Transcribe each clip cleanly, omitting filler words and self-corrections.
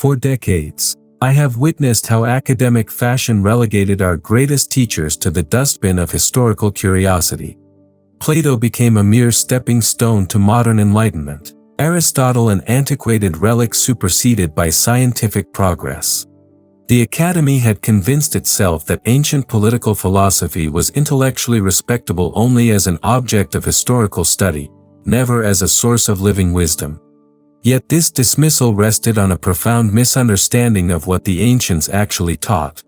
For decades, I have witnessed how academic fashion relegated our greatest teachers to the dustbin of historical curiosity. Plato became a mere stepping stone to modern enlightenment. Aristotle an antiquated relic superseded by scientific progress. The Academy had convinced itself that ancient political philosophy was intellectually respectable only as an object of historical study, never as a source of living wisdom. Yet this dismissal rested on a profound misunderstanding of what the ancients actually taught.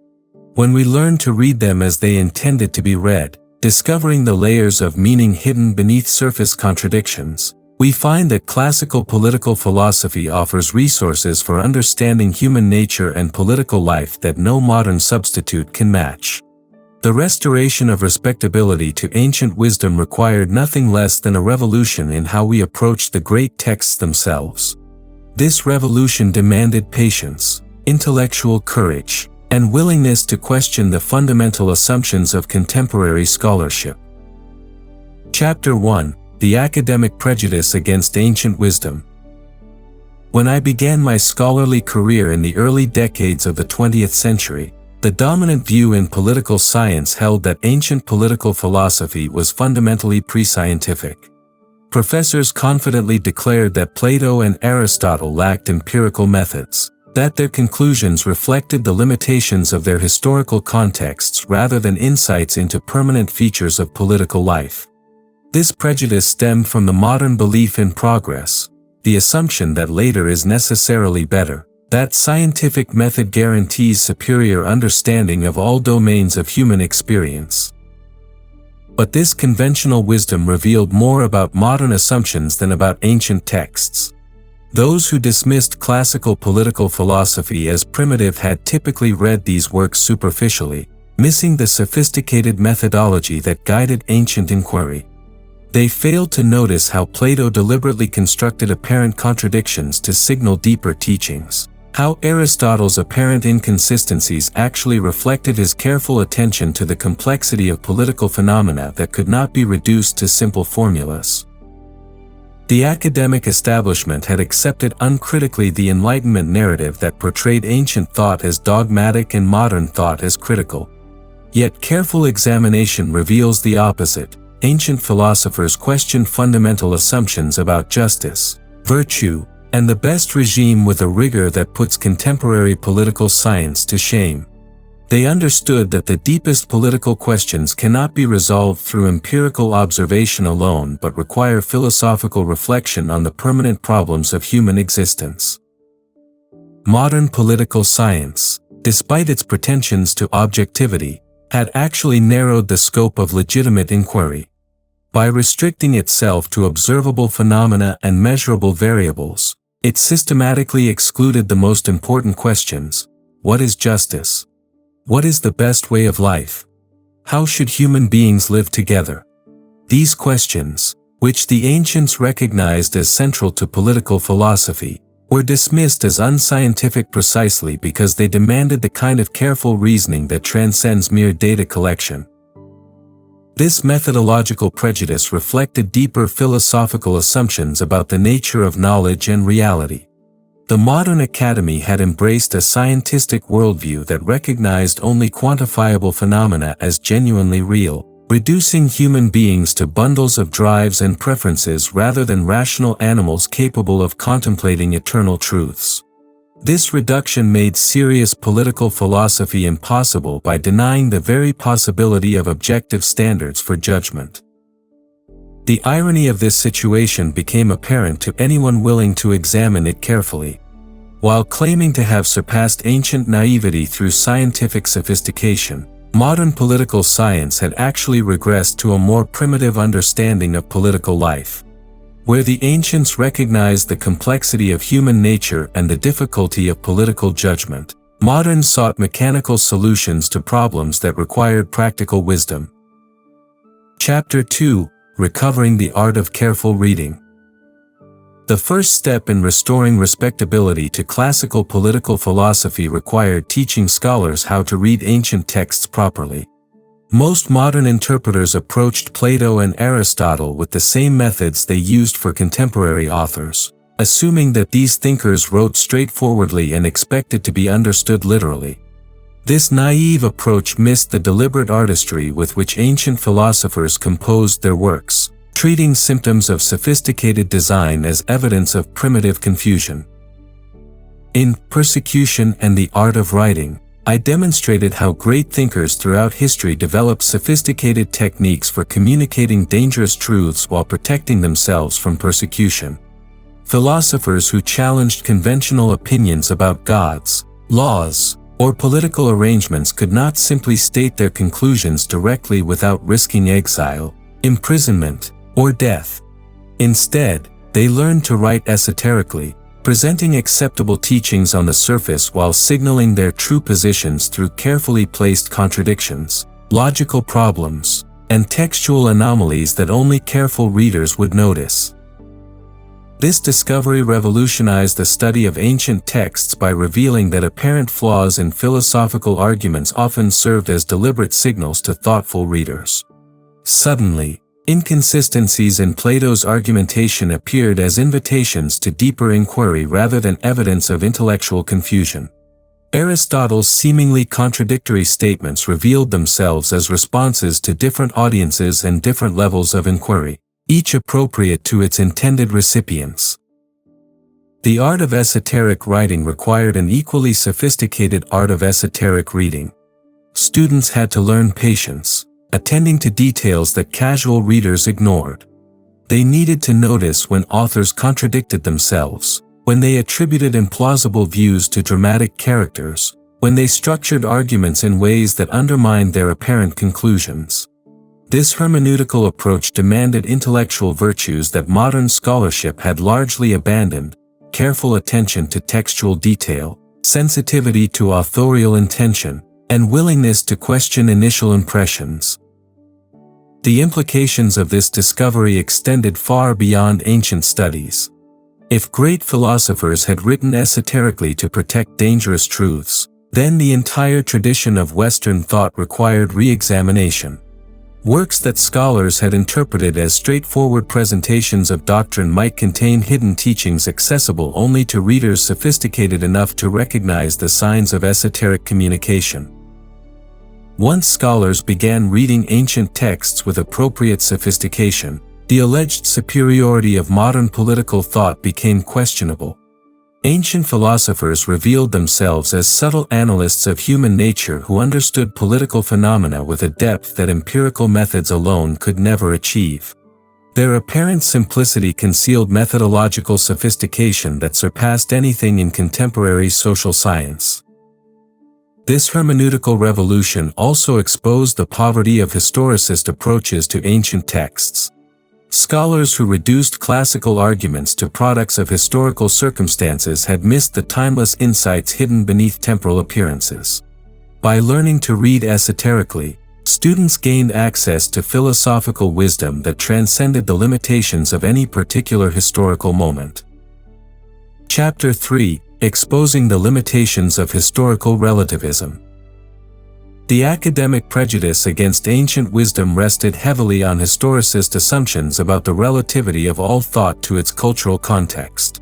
When we learn to read them as they intended to be read, discovering the layers of meaning hidden beneath surface contradictions, we find that classical political philosophy offers resources for understanding human nature and political life that no modern substitute can match. The restoration of respectability to ancient wisdom required nothing less than a revolution in how we approach the great texts themselves. This revolution demanded patience, intellectual courage, and willingness to question the fundamental assumptions of contemporary scholarship. Chapter 1: The Academic Prejudice Against Ancient Wisdom. When I began my scholarly career in the early decades of the 20th century, the dominant view in political science held that ancient political philosophy was fundamentally pre-scientific. Professors confidently declared that Plato and Aristotle lacked empirical methods, that their conclusions reflected the limitations of their historical contexts rather than insights into permanent features of political life. This prejudice stemmed from the modern belief in progress, the assumption that later is necessarily better, that scientific method guarantees superior understanding of all domains of human experience. But this conventional wisdom revealed more about modern assumptions than about ancient texts. Those who dismissed classical political philosophy as primitive had typically read these works superficially, missing the sophisticated methodology that guided ancient inquiry. They failed to notice how Plato deliberately constructed apparent contradictions to signal deeper teachings, how Aristotle's apparent inconsistencies actually reflected his careful attention to the complexity of political phenomena that could not be reduced to simple formulas. The academic establishment had accepted uncritically the Enlightenment narrative that portrayed ancient thought as dogmatic and modern thought as critical. Yet careful examination reveals the opposite. Ancient philosophers questioned fundamental assumptions about justice, virtue, and the best regime with a rigor that puts contemporary political science to shame. They understood that the deepest political questions cannot be resolved through empirical observation alone but require philosophical reflection on the permanent problems of human existence. Modern political science, despite its pretensions to objectivity, had actually narrowed the scope of legitimate inquiry. By restricting itself to observable phenomena and measurable variables, it systematically excluded the most important questions: what is justice? What is the best way of life? How should human beings live together? These questions, which the ancients recognized as central to political philosophy, were dismissed as unscientific precisely because they demanded the kind of careful reasoning that transcends mere data collection. This methodological prejudice reflected deeper philosophical assumptions about the nature of knowledge and reality. The modern academy had embraced a scientific worldview that recognized only quantifiable phenomena as genuinely real, reducing human beings to bundles of drives and preferences rather than rational animals capable of contemplating eternal truths. This reduction made serious political philosophy impossible by denying the very possibility of objective standards for judgment. The irony of this situation became apparent to anyone willing to examine it carefully. While claiming to have surpassed ancient naivety through scientific sophistication, modern political science had actually regressed to a more primitive understanding of political life. Where the ancients recognized the complexity of human nature and the difficulty of political judgment, moderns sought mechanical solutions to problems that required practical wisdom. Chapter 2: Recovering the Art of Careful Reading. The first step in restoring respectability to classical political philosophy required teaching scholars how to read ancient texts properly. Most modern interpreters approached Plato and Aristotle with the same methods they used for contemporary authors: assuming that these thinkers wrote straightforwardly and expected to be understood literally. This naive approach missed the deliberate artistry with which ancient philosophers composed their works, treating symptoms of sophisticated design as evidence of primitive confusion. In Persecution and the Art of Writing, I demonstrated how great thinkers throughout history developed sophisticated techniques for communicating dangerous truths while protecting themselves from persecution. Philosophers who challenged conventional opinions about gods, laws, or political arrangements could not simply state their conclusions directly without risking exile, imprisonment, or death. Instead, they learned to write esoterically, presenting acceptable teachings on the surface while signaling their true positions through carefully placed contradictions, logical problems, and textual anomalies that only careful readers would notice. This discovery revolutionized the study of ancient texts by revealing that apparent flaws in philosophical arguments often served as deliberate signals to thoughtful readers. Suddenly, inconsistencies in Plato's argumentation appeared as invitations to deeper inquiry rather than evidence of intellectual confusion. Aristotle's seemingly contradictory statements revealed themselves as responses to different audiences and different levels of inquiry, each appropriate to its intended recipients. The art of esoteric writing required an equally sophisticated art of esoteric reading. Students had to learn patience, attending to details that casual readers ignored. They needed to notice when authors contradicted themselves, when they attributed implausible views to dramatic characters, when they structured arguments in ways that undermined their apparent conclusions. This hermeneutical approach demanded intellectual virtues that modern scholarship had largely abandoned: careful attention to textual detail, sensitivity to authorial intention, and willingness to question initial impressions. The implications of this discovery extended far beyond ancient studies. If great philosophers had written esoterically to protect dangerous truths, then the entire tradition of Western thought required re-examination. Works that scholars had interpreted as straightforward presentations of doctrine might contain hidden teachings accessible only to readers sophisticated enough to recognize the signs of esoteric communication. Once scholars began reading ancient texts with appropriate sophistication, the alleged superiority of modern political thought became questionable. Ancient philosophers revealed themselves as subtle analysts of human nature who understood political phenomena with a depth that empirical methods alone could never achieve. Their apparent simplicity concealed methodological sophistication that surpassed anything in contemporary social science. This hermeneutical revolution also exposed the poverty of historicist approaches to ancient texts. Scholars who reduced classical arguments to products of historical circumstances had missed the timeless insights hidden beneath temporal appearances. By learning to read esoterically, students gained access to philosophical wisdom that transcended the limitations of any particular historical moment. Chapter 3: Exposing the Limitations of Historical Relativism. The academic prejudice against ancient wisdom rested heavily on historicist assumptions about the relativity of all thought to its cultural context.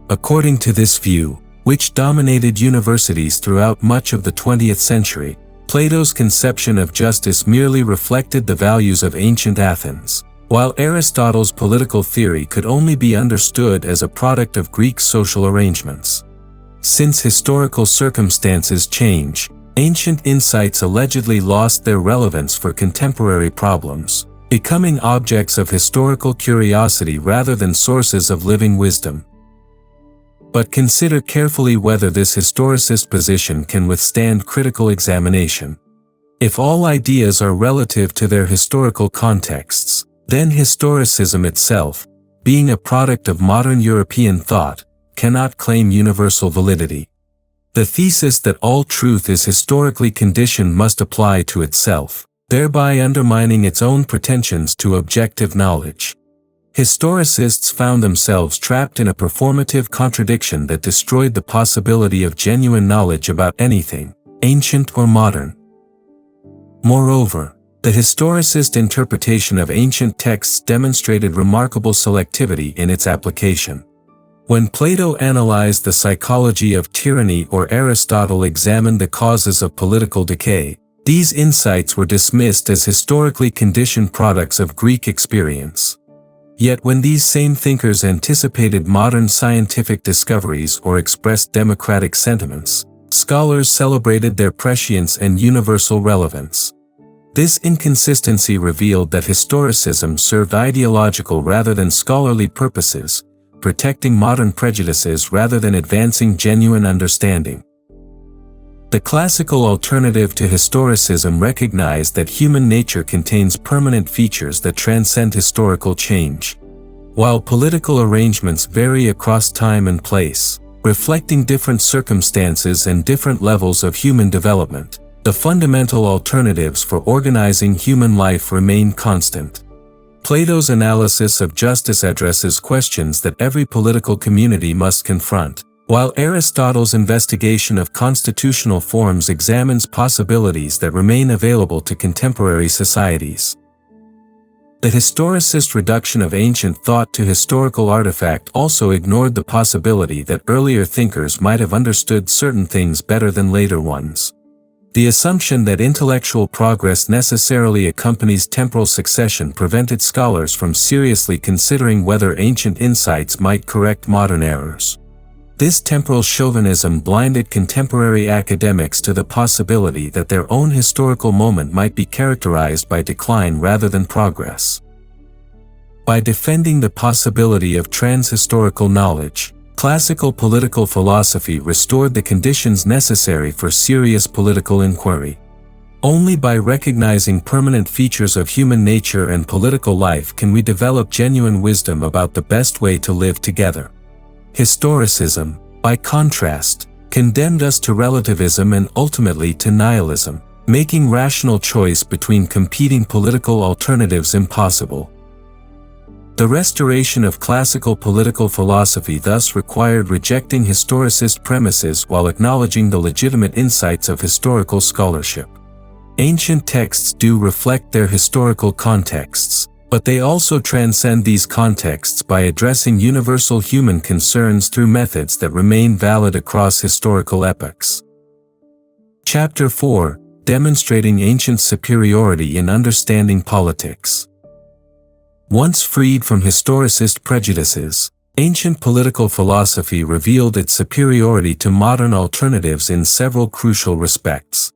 According to this view, which dominated universities throughout much of the 20th century, Plato's conception of justice merely reflected the values of ancient Athens, while Aristotle's political theory could only be understood as a product of Greek social arrangements. Since historical circumstances change, ancient insights allegedly lost their relevance for contemporary problems, becoming objects of historical curiosity rather than sources of living wisdom. But consider carefully whether this historicist position can withstand critical examination. If all ideas are relative to their historical contexts, then historicism itself, being a product of modern European thought, cannot claim universal validity. The thesis that all truth is historically conditioned must apply to itself, thereby undermining its own pretensions to objective knowledge. Historicists found themselves trapped in a performative contradiction that destroyed the possibility of genuine knowledge about anything, ancient or modern. Moreover, the historicist interpretation of ancient texts demonstrated remarkable selectivity in its application. When Plato analyzed the psychology of tyranny or Aristotle examined the causes of political decay, these insights were dismissed as historically conditioned products of Greek experience. Yet when these same thinkers anticipated modern scientific discoveries or expressed democratic sentiments, scholars celebrated their prescience and universal relevance. This inconsistency revealed that historicism served ideological rather than scholarly purposes, protecting modern prejudices rather than advancing genuine understanding. The classical alternative to historicism recognized that human nature contains permanent features that transcend historical change. While political arrangements vary across time and place, reflecting different circumstances and different levels of human development, the fundamental alternatives for organizing human life remain constant. Plato's analysis of justice addresses questions that every political community must confront, while Aristotle's investigation of constitutional forms examines possibilities that remain available to contemporary societies. The historicist reduction of ancient thought to historical artifact also ignored the possibility that earlier thinkers might have understood certain things better than later ones. The assumption that intellectual progress necessarily accompanies temporal succession prevented scholars from seriously considering whether ancient insights might correct modern errors. This temporal chauvinism blinded contemporary academics to the possibility that their own historical moment might be characterized by decline rather than progress. By defending the possibility of transhistorical knowledge, classical political philosophy restored the conditions necessary for serious political inquiry. Only by recognizing permanent features of human nature and political life can we develop genuine wisdom about the best way to live together. Historicism, by contrast, condemned us to relativism and ultimately to nihilism, making rational choice between competing political alternatives impossible. The restoration of classical political philosophy thus required rejecting historicist premises while acknowledging the legitimate insights of historical scholarship. Ancient texts do reflect their historical contexts, but they also transcend these contexts by addressing universal human concerns through methods that remain valid across historical epochs. Chapter 4: Demonstrating Ancient Superiority in Understanding Politics. Once freed from historicist prejudices, ancient political philosophy revealed its superiority to modern alternatives in several crucial respects.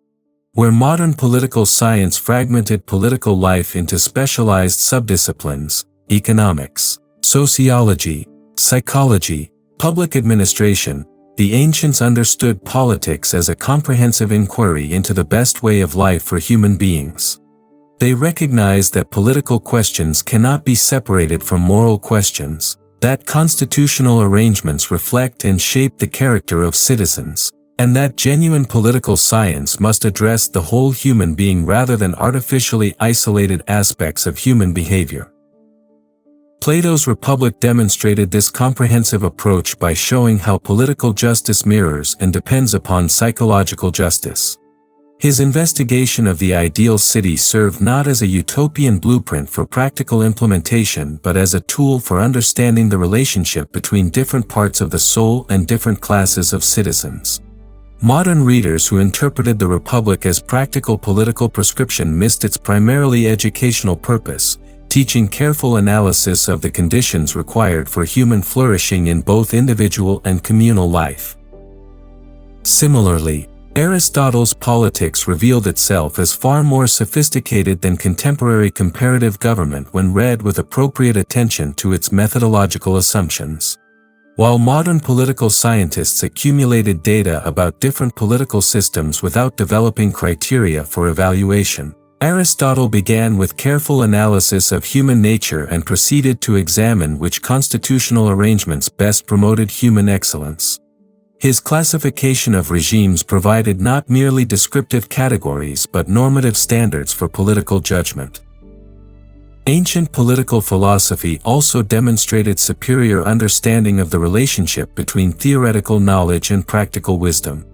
Where modern political science fragmented political life into specialized subdisciplines, economics, sociology, psychology, public administration, the ancients understood politics as a comprehensive inquiry into the best way of life for human beings. They recognized that political questions cannot be separated from moral questions, that constitutional arrangements reflect and shape the character of citizens, and that genuine political science must address the whole human being rather than artificially isolated aspects of human behavior. Plato's Republic demonstrated this comprehensive approach by showing how political justice mirrors and depends upon psychological justice. His investigation of the ideal city served not as a utopian blueprint for practical implementation but as a tool for understanding the relationship between different parts of the soul and different classes of citizens. Modern readers who interpreted the Republic as practical political prescription missed its primarily educational purpose, teaching careful analysis of the conditions required for human flourishing in both individual and communal life. Similarly, Aristotle's Politics revealed itself as far more sophisticated than contemporary comparative government when read with appropriate attention to its methodological assumptions. While modern political scientists accumulated data about different political systems without developing criteria for evaluation, Aristotle began with careful analysis of human nature and proceeded to examine which constitutional arrangements best promoted human excellence. His classification of regimes provided not merely descriptive categories but normative standards for political judgment. Ancient political philosophy also demonstrated superior understanding of the relationship between theoretical knowledge and practical wisdom.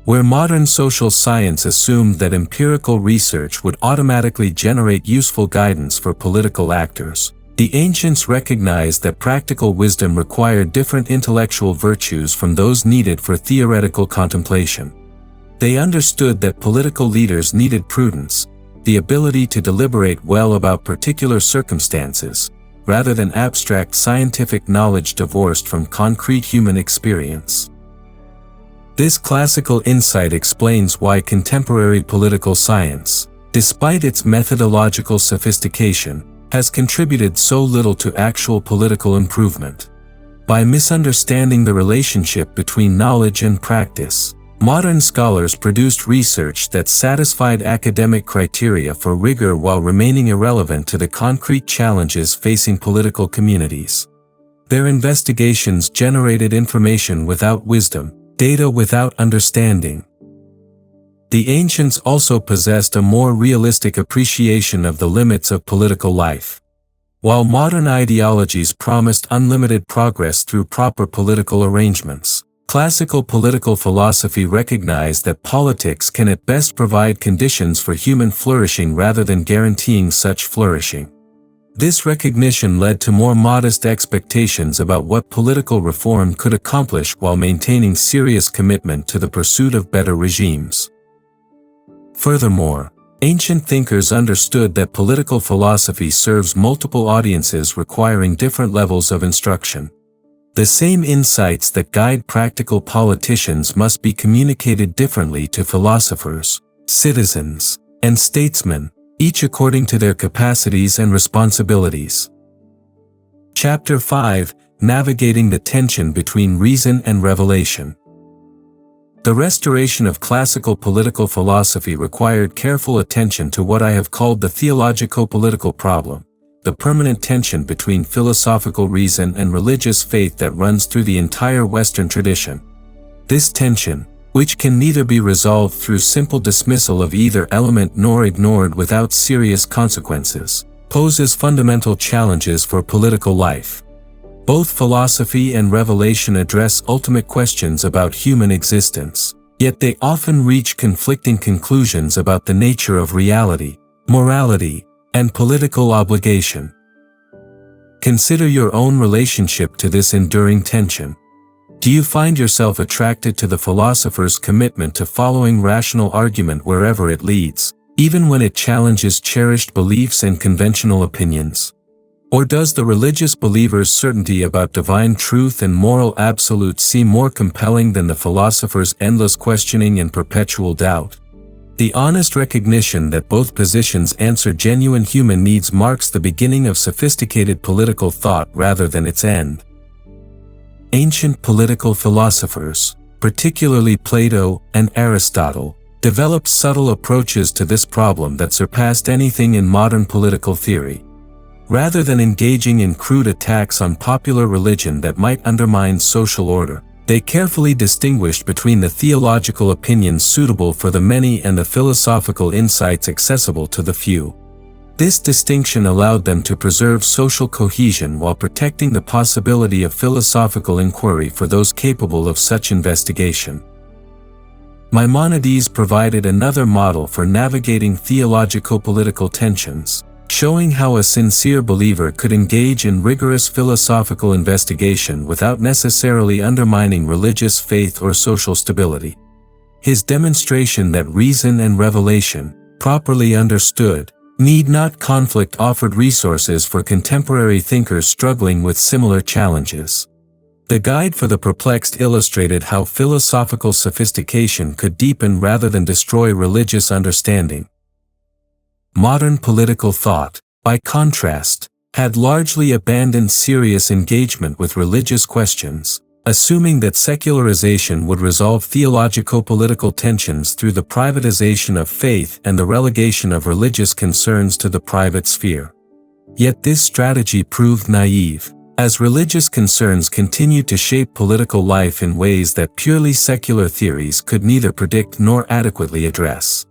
Where modern social science assumed that empirical research would automatically generate useful guidance for political actors, The ancients recognized that practical wisdom required different intellectual virtues from those needed for theoretical contemplation. They understood that political leaders needed prudence, the ability to deliberate well about particular circumstances, rather than abstract scientific knowledge divorced from concrete human experience. This classical insight explains why contemporary political science, despite its methodological sophistication, has contributed so little to actual political improvement. By misunderstanding the relationship between knowledge and practice, modern scholars produced research that satisfied academic criteria for rigor while remaining irrelevant to the concrete challenges facing political communities. Their investigations generated information without wisdom, data without understanding. The ancients also possessed a more realistic appreciation of the limits of political life. While modern ideologies promised unlimited progress through proper political arrangements, classical political philosophy recognized that politics can at best provide conditions for human flourishing rather than guaranteeing such flourishing. This recognition led to more modest expectations about what political reform could accomplish while maintaining serious commitment to the pursuit of better regimes. Furthermore, ancient thinkers understood that political philosophy serves multiple audiences requiring different levels of instruction. The same insights that guide practical politicians must be communicated differently to philosophers, citizens, and statesmen, each according to their capacities and responsibilities. Chapter 5: Navigating the Tension Between Reason and Revelation. The restoration of classical political philosophy required careful attention to what I have called the theologico-political problem, the permanent tension between philosophical reason and religious faith that runs through the entire Western tradition. This tension, which can neither be resolved through simple dismissal of either element nor ignored without serious consequences, poses fundamental challenges for political life. Both philosophy and revelation address ultimate questions about human existence, yet they often reach conflicting conclusions about the nature of reality, morality, and political obligation. Consider your own relationship to this enduring tension. Do you find yourself attracted to the philosopher's commitment to following rational argument wherever it leads, even when it challenges cherished beliefs and conventional opinions? Or does the religious believer's certainty about divine truth and moral absolute seem more compelling than the philosopher's endless questioning and perpetual doubt? The honest recognition that both positions answer genuine human needs marks the beginning of sophisticated political thought rather than its end. Ancient political philosophers, particularly Plato and Aristotle, developed subtle approaches to this problem that surpassed anything in modern political theory. Rather than engaging in crude attacks on popular religion that might undermine social order, they carefully distinguished between the theological opinions suitable for the many and the philosophical insights accessible to the few. This distinction allowed them to preserve social cohesion while protecting the possibility of philosophical inquiry for those capable of such investigation. Maimonides provided another model for navigating theologico-political tensions, showing how a sincere believer could engage in rigorous philosophical investigation without necessarily undermining religious faith or social stability. His demonstration that reason and revelation, properly understood, need not conflict offered resources for contemporary thinkers struggling with similar challenges. The Guide for the Perplexed illustrated how philosophical sophistication could deepen rather than destroy religious understanding. Modern political thought, by contrast, had largely abandoned serious engagement with religious questions, assuming that secularization would resolve theologico-political tensions through the privatization of faith and the relegation of religious concerns to the private sphere. Yet this strategy proved naive, as religious concerns continued to shape political life in ways that purely secular theories could neither predict nor adequately address.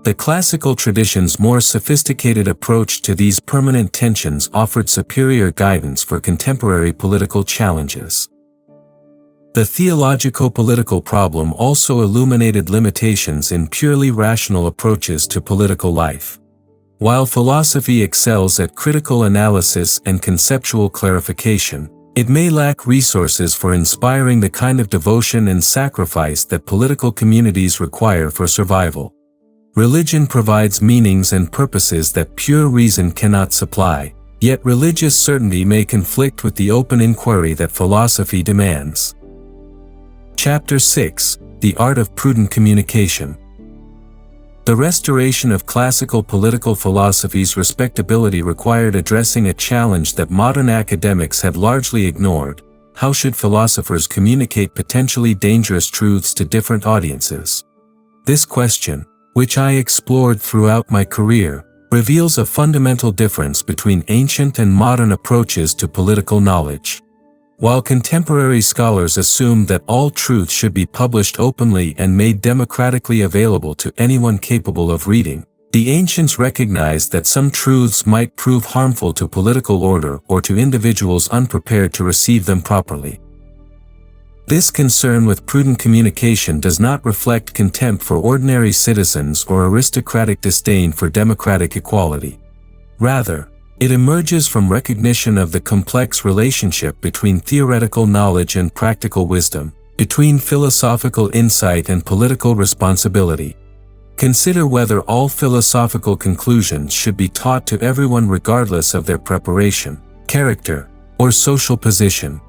The classical tradition's more sophisticated approach to these permanent tensions offered superior guidance for contemporary political challenges. The theologico-political problem also illuminated limitations in purely rational approaches to political life. While philosophy excels at critical analysis and conceptual clarification, it may lack resources for inspiring the kind of devotion and sacrifice that political communities require for survival. Religion provides meanings and purposes that pure reason cannot supply, yet religious certainty may conflict with the open inquiry that philosophy demands. Chapter 6: The Art of Prudent Communication. The restoration of classical political philosophy's respectability required addressing a challenge that modern academics had largely ignored: how should philosophers communicate potentially dangerous truths to different audiences? This question, which I explored throughout my career, reveals a fundamental difference between ancient and modern approaches to political knowledge. While contemporary scholars assume that all truth should be published openly and made democratically available to anyone capable of reading, the ancients recognized that some truths might prove harmful to political order or to individuals unprepared to receive them properly. This concern with prudent communication does not reflect contempt for ordinary citizens or aristocratic disdain for democratic equality. Rather, it emerges from recognition of the complex relationship between theoretical knowledge and practical wisdom, between philosophical insight and political responsibility. Consider whether all philosophical conclusions should be taught to everyone regardless of their preparation, character, or social position.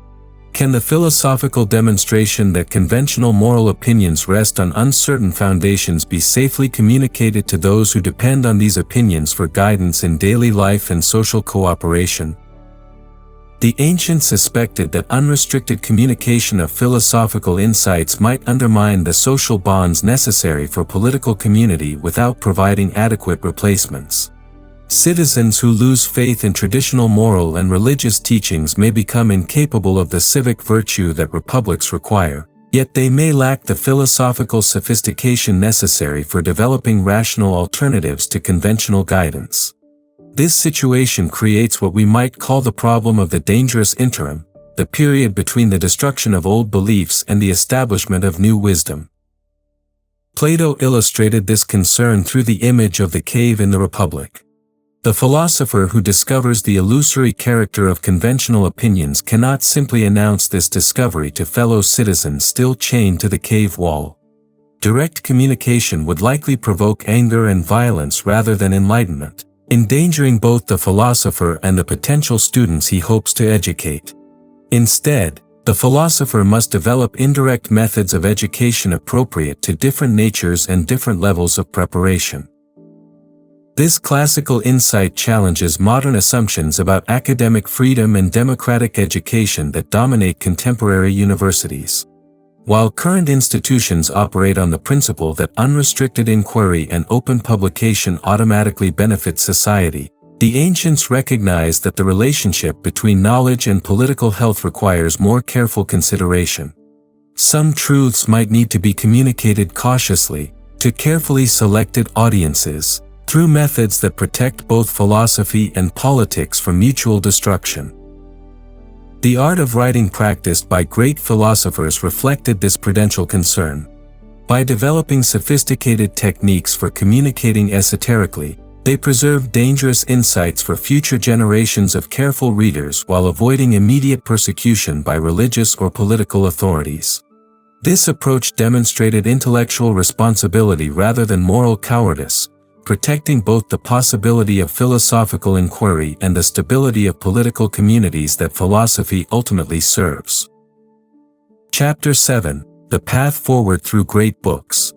Can the philosophical demonstration that conventional moral opinions rest on uncertain foundations be safely communicated to those who depend on these opinions for guidance in daily life and social cooperation? The ancients suspected that unrestricted communication of philosophical insights might undermine the social bonds necessary for political community without providing adequate replacements. Citizens who lose faith in traditional moral and religious teachings may become incapable of the civic virtue that republics require, yet they may lack the philosophical sophistication necessary for developing rational alternatives to conventional guidance. This situation creates what we might call the problem of the dangerous interim, the period between the destruction of old beliefs and the establishment of new wisdom. Plato illustrated this concern through the image of the cave in the Republic. The philosopher who discovers the illusory character of conventional opinions cannot simply announce this discovery to fellow citizens still chained to the cave wall. Direct communication would likely provoke anger and violence rather than enlightenment, endangering both the philosopher and the potential students he hopes to educate. Instead, the philosopher must develop indirect methods of education appropriate to different natures and different levels of preparation. This classical insight challenges modern assumptions about academic freedom and democratic education that dominate contemporary universities. While current institutions operate on the principle that unrestricted inquiry and open publication automatically benefit society, the ancients recognized that the relationship between knowledge and political health requires more careful consideration. Some truths might need to be communicated cautiously, to carefully selected audiences, through methods that protect both philosophy and politics from mutual destruction. The art of writing practiced by great philosophers reflected this prudential concern. By developing sophisticated techniques for communicating esoterically, they preserved dangerous insights for future generations of careful readers while avoiding immediate persecution by religious or political authorities. This approach demonstrated intellectual responsibility rather than moral cowardice, protecting both the possibility of philosophical inquiry and the stability of political communities that philosophy ultimately serves. Chapter 7: The Path Forward Through Great Books.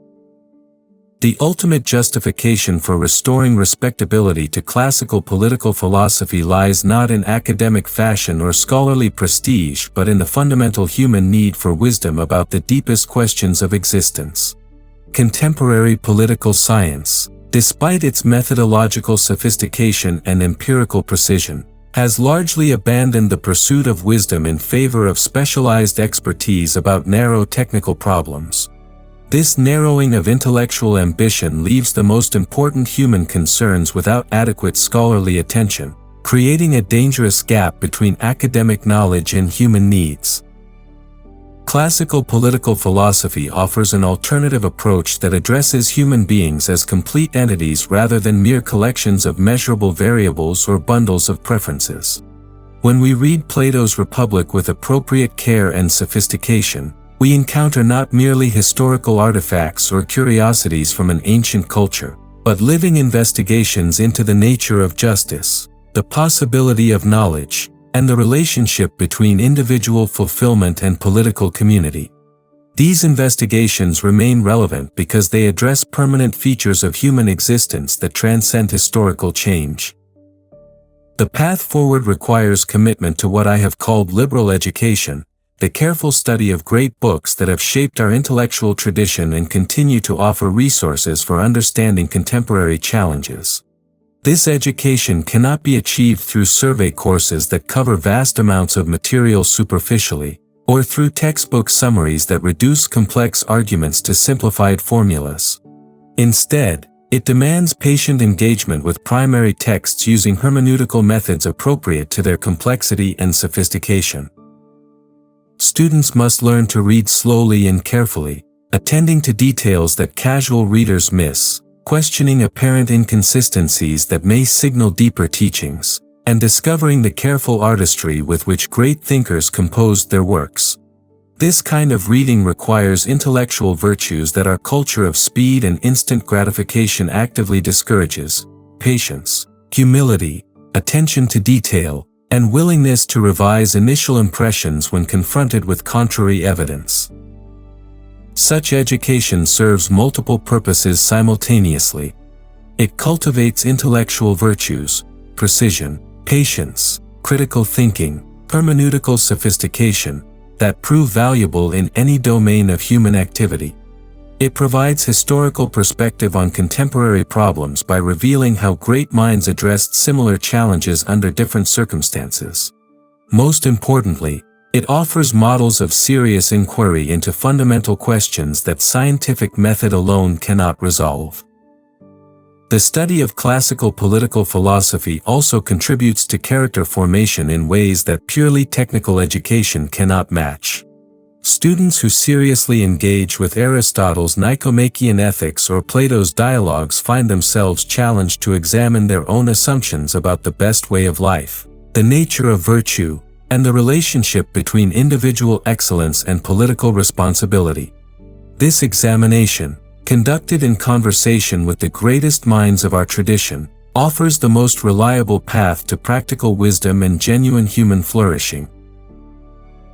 The ultimate justification for restoring respectability to classical political philosophy lies not in academic fashion or scholarly prestige but in the fundamental human need for wisdom about the deepest questions of existence. Contemporary political science, despite its methodological sophistication and empirical precision, has largely abandoned the pursuit of wisdom in favor of specialized expertise about narrow technical problems. This narrowing of intellectual ambition leaves the most important human concerns without adequate scholarly attention, creating a dangerous gap between academic knowledge and human needs. Classical political philosophy offers an alternative approach that addresses human beings as complete entities rather than mere collections of measurable variables or bundles of preferences. When we read Plato's Republic with appropriate care and sophistication, we encounter not merely historical artifacts or curiosities from an ancient culture, but living investigations into the nature of justice, the possibility of knowledge, and the relationship between individual fulfillment and political community. These investigations remain relevant because they address permanent features of human existence that transcend historical change. The path forward requires commitment to what I have called liberal education, the careful study of great books that have shaped our intellectual tradition and continue to offer resources for understanding contemporary challenges. This education cannot be achieved through survey courses that cover vast amounts of material superficially, or through textbook summaries that reduce complex arguments to simplified formulas. Instead, it demands patient engagement with primary texts using hermeneutical methods appropriate to their complexity and sophistication. Students must learn to read slowly and carefully, attending to details that casual readers miss, questioning apparent inconsistencies that may signal deeper teachings, and discovering the careful artistry with which great thinkers composed their works. This kind of reading requires intellectual virtues that our culture of speed and instant gratification actively discourages: patience, humility, attention to detail, and willingness to revise initial impressions when confronted with contrary evidence. Such education serves multiple purposes simultaneously. It cultivates intellectual virtues, precision, patience, critical thinking, hermeneutical sophistication, that prove valuable in any domain of human activity. It provides historical perspective on contemporary problems by revealing how great minds addressed similar challenges under different circumstances. Most importantly, it offers models of serious inquiry into fundamental questions that scientific method alone cannot resolve. The study of classical political philosophy also contributes to character formation in ways that purely technical education cannot match. Students who seriously engage with Aristotle's Nicomachean Ethics or Plato's dialogues find themselves challenged to examine their own assumptions about the best way of life, the nature of virtue, and the relationship between individual excellence and political responsibility. This examination, conducted in conversation with the greatest minds of our tradition, offers the most reliable path to practical wisdom and genuine human flourishing.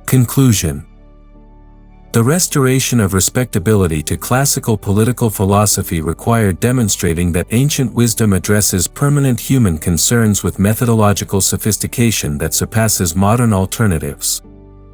Conclusion. The restoration of respectability to classical political philosophy required demonstrating that ancient wisdom addresses permanent human concerns with methodological sophistication that surpasses modern alternatives.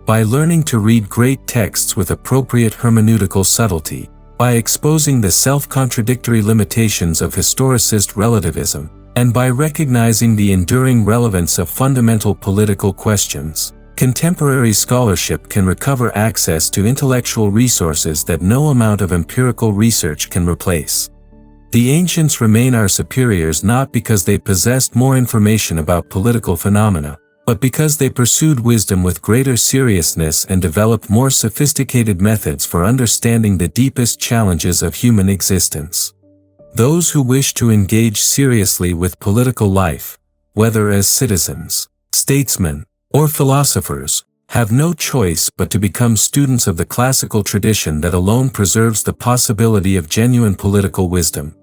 By learning to read great texts with appropriate hermeneutical subtlety, by exposing the self-contradictory limitations of historicist relativism, and by recognizing the enduring relevance of fundamental political questions, contemporary scholarship can recover access to intellectual resources that no amount of empirical research can replace. The ancients remain our superiors not because they possessed more information about political phenomena, but because they pursued wisdom with greater seriousness and developed more sophisticated methods for understanding the deepest challenges of human existence. Those who wish to engage seriously with political life, whether as citizens, statesmen, or philosophers, have no choice but to become students of the classical tradition that alone preserves the possibility of genuine political wisdom.